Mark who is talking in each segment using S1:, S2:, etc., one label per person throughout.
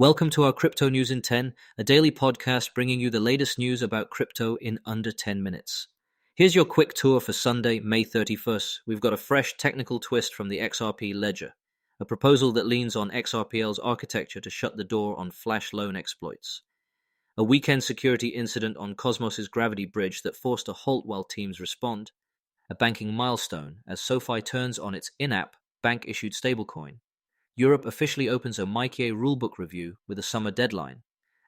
S1: Welcome to our Crypto News in 10, a daily podcast bringing you the latest news about crypto in under 10 minutes. Here's your quick tour for Sunday, May 31st. We've got a fresh technical twist from the XRP ledger, a proposal that leans on XRPL's architecture to shut the door on flash loan exploits. A weekend security incident on Cosmos's gravity bridge that forced a halt while teams respond. A banking milestone as SoFi turns on its in-app bank-issued stablecoin. Europe officially opens a MiCA rulebook review with a summer deadline.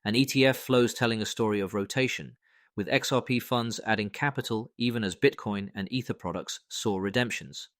S1: And ETF flows telling a story of rotation, with XRP funds adding capital even as Bitcoin and Ether products saw redemptions.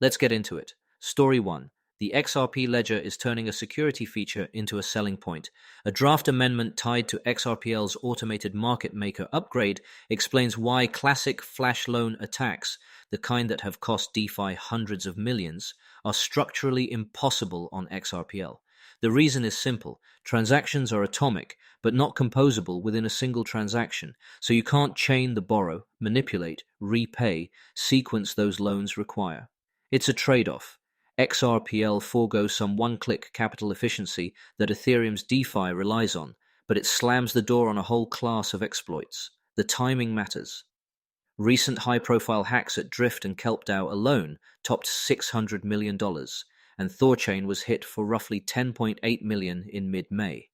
S1: Let's get into it. Story 1. The XRP ledger is turning a security feature into a selling point. A draft amendment tied to XRPL's automated market maker upgrade explains why classic flash loan attacks, the kind that have cost DeFi hundreds of millions, are structurally impossible on XRPL. The reason is simple. Transactions are atomic, but not composable within a single transaction, so you can't chain the borrow, manipulate, repay, sequence those loans require. It's a trade-off. XRPL forgoes some one-click capital efficiency that Ethereum's DeFi relies on, but it slams the door on a whole class of exploits. The timing matters. Recent high-profile hacks at Drift and KelpDAO alone topped $600 million, and Thorchain was hit for roughly $10.8 million in mid-May.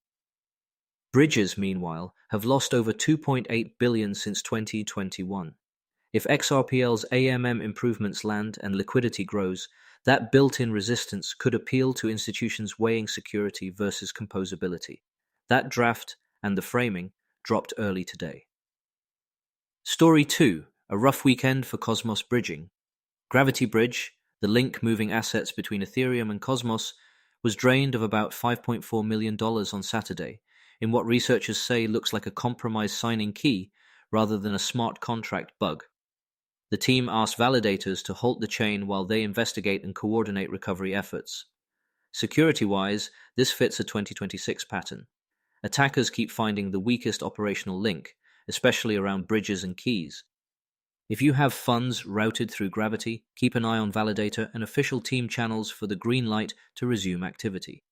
S1: Bridges, meanwhile, have lost over $2.8 billion since 2021. If XRPL's AMM improvements land and liquidity grows, that built-in resistance could appeal to institutions weighing security versus composability. That draft and the framing dropped early today. Story 2. A rough weekend for Cosmos bridging. Gravity Bridge, the link moving assets between Ethereum and Cosmos, was drained of about $5.4 million on Saturday, in what researchers say looks like a compromised signing key rather than a smart contract bug. The team asked validators to halt the chain while they investigate and coordinate recovery efforts. Security-wise, this fits a 2026 pattern. Attackers keep finding the weakest operational link, especially around bridges and keys. If you have funds routed through Gravity, keep an eye on validator and official team channels for the green light to resume activity.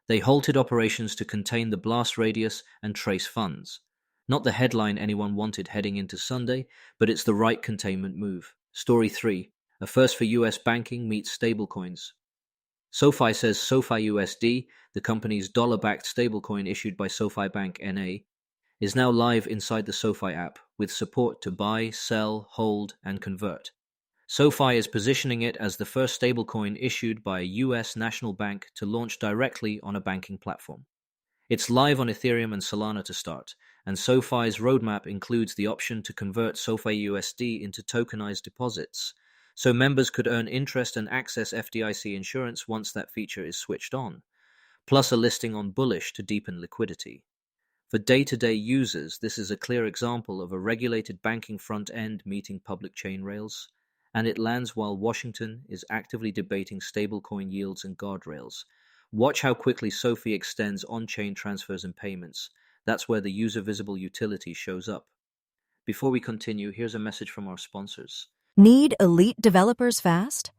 S1: They halted operations to contain the blast radius and trace funds. Not the headline anyone wanted heading into Sunday, but it's the right containment move. Story 3. A first for US banking meets stablecoins. SoFi says SoFi USD, the company's dollar-backed stablecoin issued by SoFi Bank NA, is now live inside the SoFi app with support to buy, sell, hold, and convert. SoFi is positioning it as the first stablecoin issued by a US national bank to launch directly on a banking platform. It's live on Ethereum and Solana to start, and SoFi's roadmap includes the option to convert SoFi USD into tokenized deposits, so members could earn interest and access FDIC insurance once that feature is switched on, plus a listing on Bullish to deepen liquidity. For day-to-day users, this is a clear example of a regulated banking front-end meeting public chain rails, and it lands while Washington is actively debating stablecoin yields and guardrails. Watch how quickly SoFi extends on-chain transfers and payments. That's where the user-visible utility shows up. Before we continue, here's a message from our sponsors.
S2: Need elite developers fast?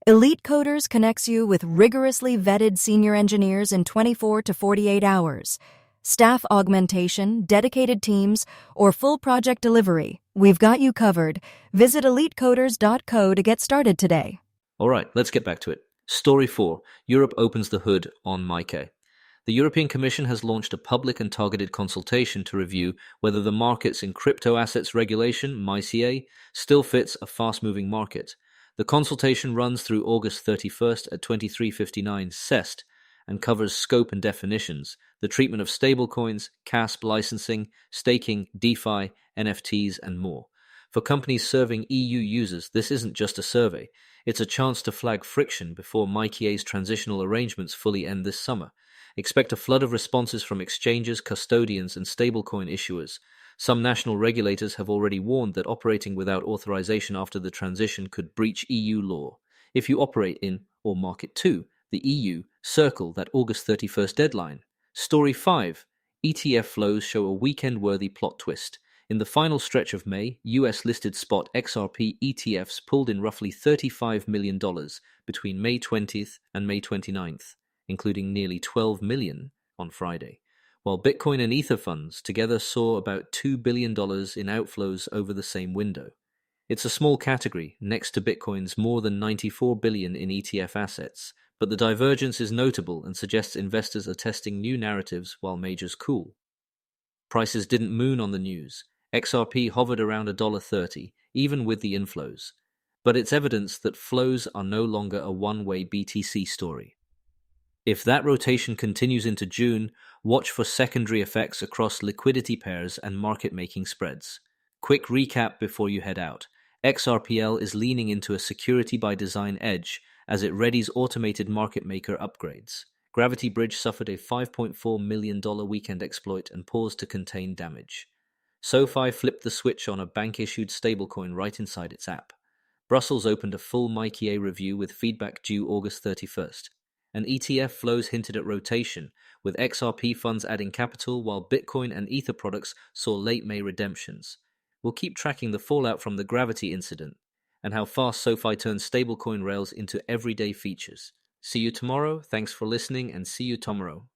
S2: Elite Coders connects you with rigorously vetted senior engineers in 24 to 48 hours. Staff augmentation, dedicated teams, or full project delivery, we've got you covered. Visit elitecoders.co to get started today.
S1: All right, let's get back to it. Story 4. Europe opens the hood on MiCA. The European Commission has launched a public and targeted consultation to review whether the Markets in Crypto Assets Regulation, MiCA, still fits a fast-moving market. The consultation runs through August 31st at 23:59 CEST and covers scope and definitions, the treatment of stablecoins, CASP licensing, staking, DeFi, NFTs, and more. For companies serving EU users, this isn't just a survey. It's a chance to flag friction before MiCA's transitional arrangements fully end this summer. Expect a flood of responses from exchanges, custodians, and stablecoin issuers. Some national regulators have already warned that operating without authorization after the transition could breach EU law. If you operate in, or Market 2, the EU, circle that August 31st deadline. Story 5. ETF flows show a weekend-worthy plot twist. In the final stretch of May, US-listed spot XRP ETFs pulled in roughly $35 million between May 20th and May 29th, including nearly $12 million on Friday, while Bitcoin and Ether funds together saw about $2 billion in outflows over the same window. It's a small category next to Bitcoin's more than $94 billion in ETF assets, but the divergence is notable and suggests investors are testing new narratives while majors cool. Prices didn't moon on the news. XRP hovered around $1.30, even with the inflows. But it's evidence that flows are no longer a one-way BTC story. If that rotation continues into June, watch for secondary effects across liquidity pairs and market-making spreads. Quick recap before you head out. XRPL is leaning into a security-by-design edge as it readies automated market maker upgrades. Gravity Bridge suffered a $5.4 million weekend exploit and paused to contain damage. SoFi flipped the switch on a bank-issued stablecoin right inside its app. Brussels opened a full MiCA review with feedback due August 31st. And ETF flows hinted at rotation, with XRP funds adding capital while Bitcoin and Ether products saw late May redemptions. We'll keep tracking the fallout from the Gravity incident and how fast SoFi turns stablecoin rails into everyday features. See you tomorrow. Thanks for listening, and see you tomorrow.